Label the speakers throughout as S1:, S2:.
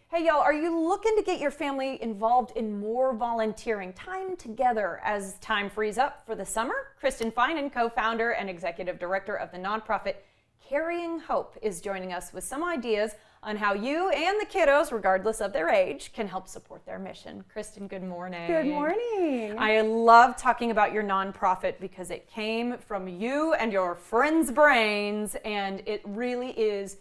S1: Hey y'all, are you looking to get your family involved in more volunteering time together as time frees up for the summer? Kristen Finan, co-founder and executive director of the nonprofit Carrying Hope, is joining us with some ideas on how you and the kiddos, regardless of their age, can help support their mission. Kristen, good morning.
S2: Good morning.
S1: I love talking about your nonprofit because it came from you and your friends' brains, and it really is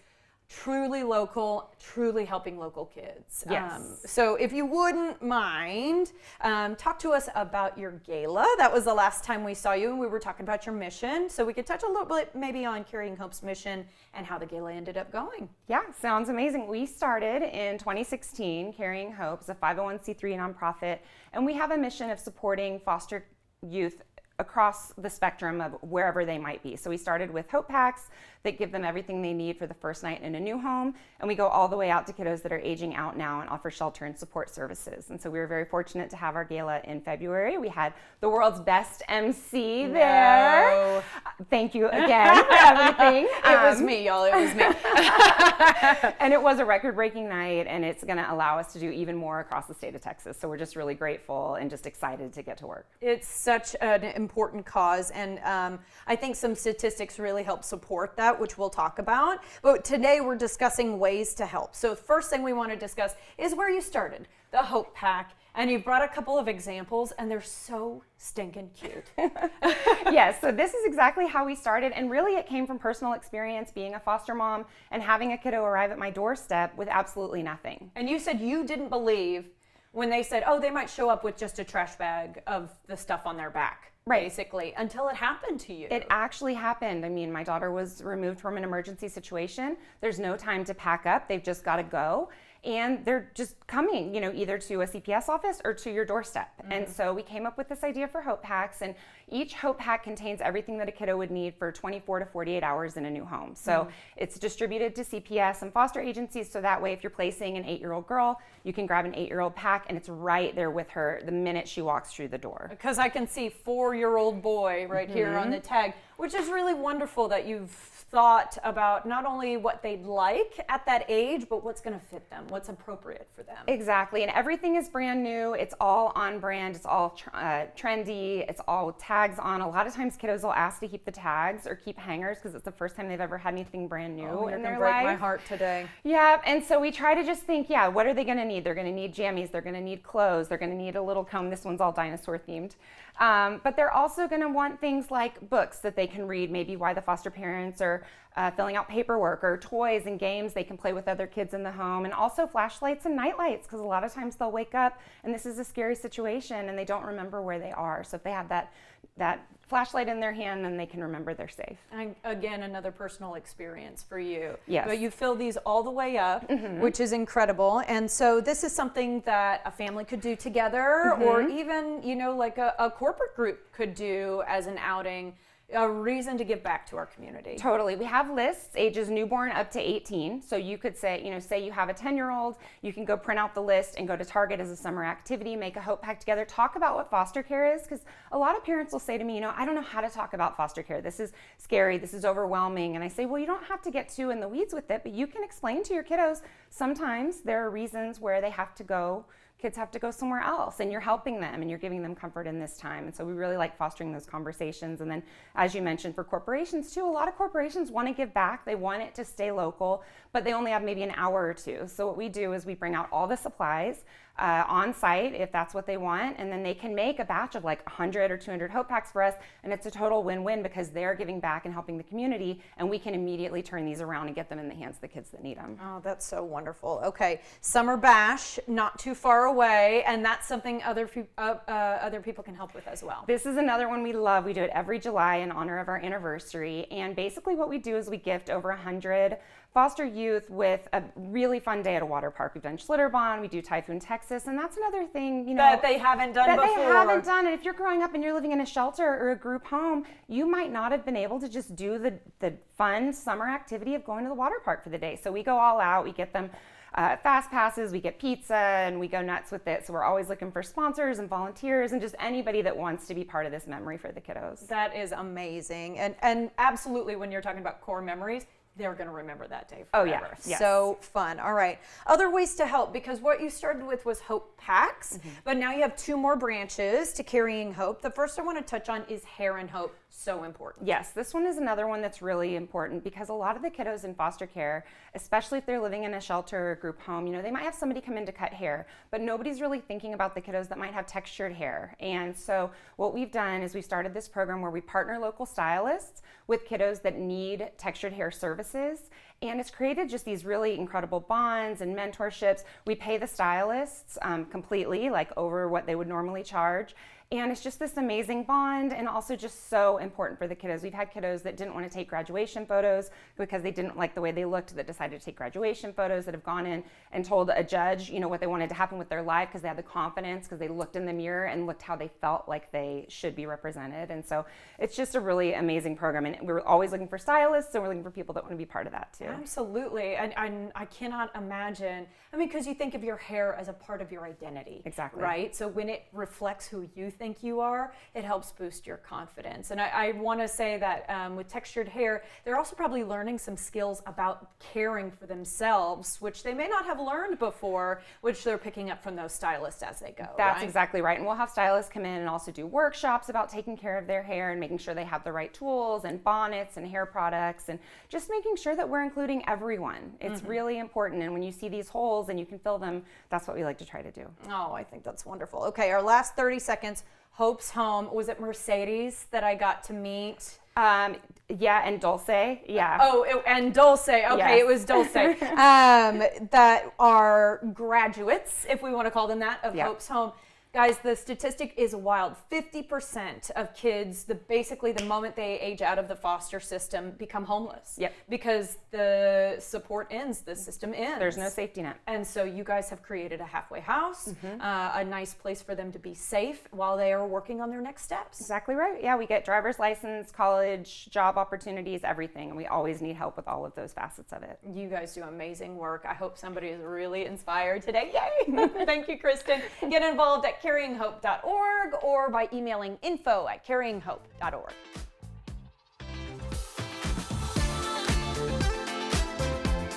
S1: truly local, truly helping local kids.
S2: Yes.
S1: So if you wouldn't mind, talk to us about your gala. That was the last time we saw you, and we were talking about your mission. So we could touch a little bit maybe on Carrying Hope's mission and how the gala ended up going.
S2: Yeah, sounds amazing. We started in 2016, Carrying Hope is a 501c3 nonprofit, and we have a mission of supporting foster youth across the spectrum of wherever they might be. So we started with Hope Packs that give them everything they need for the first night in a new home, and we go all the way out to kiddos that are aging out now and offer shelter and support services. And so we were very fortunate to have our gala in February. We had the world's best MC there. Thank you again for everything.
S1: It was me, y'all. It was me.
S2: And it was a record-breaking night, and it's going to allow us to do even more across the state of Texas. So we're just really grateful and just excited to get to work.
S1: It's such an important cause, and I think some statistics really help support that, which we'll talk about. But today we're discussing ways to help. So the first thing we want to discuss is where you started, the Hope Pack. And you brought a couple of examples, and they're so stinking cute.
S2: Yes, so this is exactly how we started, and really it came from personal experience being a foster mom and having a kiddo arrive at my doorstep with absolutely nothing.
S1: And you said you didn't believe when they said, oh, they might show up with just a trash bag of the stuff on their back.
S2: Right.
S1: Basically, until it happened to you.
S2: It actually happened. I mean, my daughter was removed from an emergency situation. There's no time to pack up. They've just got to go. And they're just coming, either to a CPS office or to your doorstep. Mm-hmm. And so we came up with this idea for Hope Packs, and each Hope Pack contains everything that a kiddo would need for 24 to 48 hours in a new home. So it's distributed to CPS and foster agencies, so that way if you're placing an 8-year-old girl, you can grab an 8-year-old pack, and it's right there with her the minute she walks through the door.
S1: Because I can see 4-year-old boy right here on the tag, which is really wonderful that you've thought about not only what they'd like at that age, but what's going to fit them, what's appropriate for them.
S2: Exactly, and everything is brand new. It's all on brand. It's all trendy. It's all tags on. A lot of times kiddos will ask to keep the tags or keep hangers because it's the first time they've ever had anything brand new in their life.
S1: Break my heart today.
S2: Yeah, and so we try to just think, what are they going to need? They're going to need jammies. They're going to need clothes. They're going to need a little comb. This one's all dinosaur themed. But they're also going to want things like books that they can read, maybe while the foster parents are filling out paperwork, or toys and games they can play with other kids in the home, and also flashlights and night lights, because a lot of times they'll wake up and this is a scary situation and they don't remember where they are. So if they have that flashlight in their hand, then they can remember they're safe.
S1: And again, another personal experience for you.
S2: Yes.
S1: But you fill these all the way up, which is incredible. And so this is something that a family could do together, or even, like a corporate group could do as an outing, a reason to give back to our community.
S2: Totally. We have lists, ages newborn up to 18. So you could say, say you have a 10-year-old, you can go print out the list and go to Target as a summer activity, make a Hope Pack together, talk about what foster care is, because a lot of parents will say to me, I don't know how to talk about foster care. This is scary. This is overwhelming. And I say, well, you don't have to get too in the weeds with it, but you can explain to your kiddos, sometimes there are reasons where they have to go. Kids have to go somewhere else, and you're helping them and you're giving them comfort in this time. And so we really like fostering those conversations. And then, as you mentioned, for corporations too, a lot of corporations want to give back. They want it to stay local, but they only have maybe an hour or two. So what we do is we bring out all the supplies on site if that's what they want, and then they can make a batch of like 100 or 200 Hope Packs for us, and it's a total win-win because they're giving back and helping the community, and we can immediately turn these around and get them in the hands of the kids that need them.
S1: Oh, that's so wonderful. Okay, Summer Bash, not too far away, and that's something other people can help with as well.
S2: This is another one we love. We do it every July in honor of our anniversary, and basically what we do is we gift over 100 foster youth with a really fun day at a water park. We've done Schlitterbahn, we do Typhoon, Texas, and that's another thing,
S1: that they haven't done before.
S2: They haven't done. And if you're growing up and you're living in a shelter or a group home, you might not have been able to just do the fun summer activity of going to the water park for the day. So we go all out. We get them fast passes, we get pizza, and we go nuts with it. So we're always looking for sponsors and volunteers and just anybody that wants to be part of this memory for the kiddos.
S1: That is amazing. And absolutely, when you're talking about core memories, they're going to remember that day
S2: Oh,
S1: forever.
S2: yeah. Yes.
S1: So fun. All right. Other ways to help, because what you started with was Hope Packs, but now you have 2 more branches to Carrying Hope. The first I want to touch on is Hair and Hope. So important.
S2: Yes, this one is another one that's really important because a lot of the kiddos in foster care, especially if they're living in a shelter or group home, they might have somebody come in to cut hair, but nobody's really thinking about the kiddos that might have textured hair. And so what we've done is we started this program where we partner local stylists with kiddos that need textured hair services. And it's created just these really incredible bonds and mentorships. We pay the stylists completely, like over what they would normally charge. And it's just this amazing bond, and also just so important for the kiddos. We've had kiddos that didn't want to take graduation photos because they didn't like the way they looked, that decided to take graduation photos, that have gone in and told a judge, what they wanted to happen with their life because they had the confidence, because they looked in the mirror and looked how they felt like they should be represented. And so it's just a really amazing program. And we're always looking for stylists, and we're looking for people that want to be part of that too.
S1: Absolutely. And I cannot imagine, because you think of your hair as a part of your identity.
S2: Exactly.
S1: Right? So when it reflects who you think you are, it helps boost your confidence. And I want to say that with textured hair, they're also probably learning some skills about caring for themselves, which they may not have learned before, which they're picking up from those stylists as they go.
S2: That's
S1: right?
S2: exactly right. And we'll have stylists come in and also do workshops about taking care of their hair and making sure they have the right tools and bonnets and hair products, and just making sure that we're including everyone. It's really important. And when you see these holes and you can fill them, that's what we like to try to do.
S1: Oh, I think that's wonderful. Okay, our last 30 seconds. Hope's home. Was it Mercedes that I got to meet?
S2: Yeah, and Dulce. Yeah.
S1: Oh, and Dulce. Okay,
S2: Yes.
S1: It was Dulce. That are graduates, if we want to call them that, of
S2: Yep.
S1: Hope's home. Guys, the statistic is wild. 50% of kids, basically the moment they age out of the foster system, become homeless.
S2: Yep.
S1: Because the support ends, the system ends.
S2: There's no safety net.
S1: And so you guys have created a halfway house, a nice place for them to be safe while they are working on their next steps.
S2: Exactly right. Yeah, we get driver's license, college, job opportunities, everything. And we always need help with all of those facets of it.
S1: You guys do amazing work. I hope somebody is really inspired today. Yay! Thank you, Kristen. Get involved at carryinghope.org or by emailing info@carryinghope.org.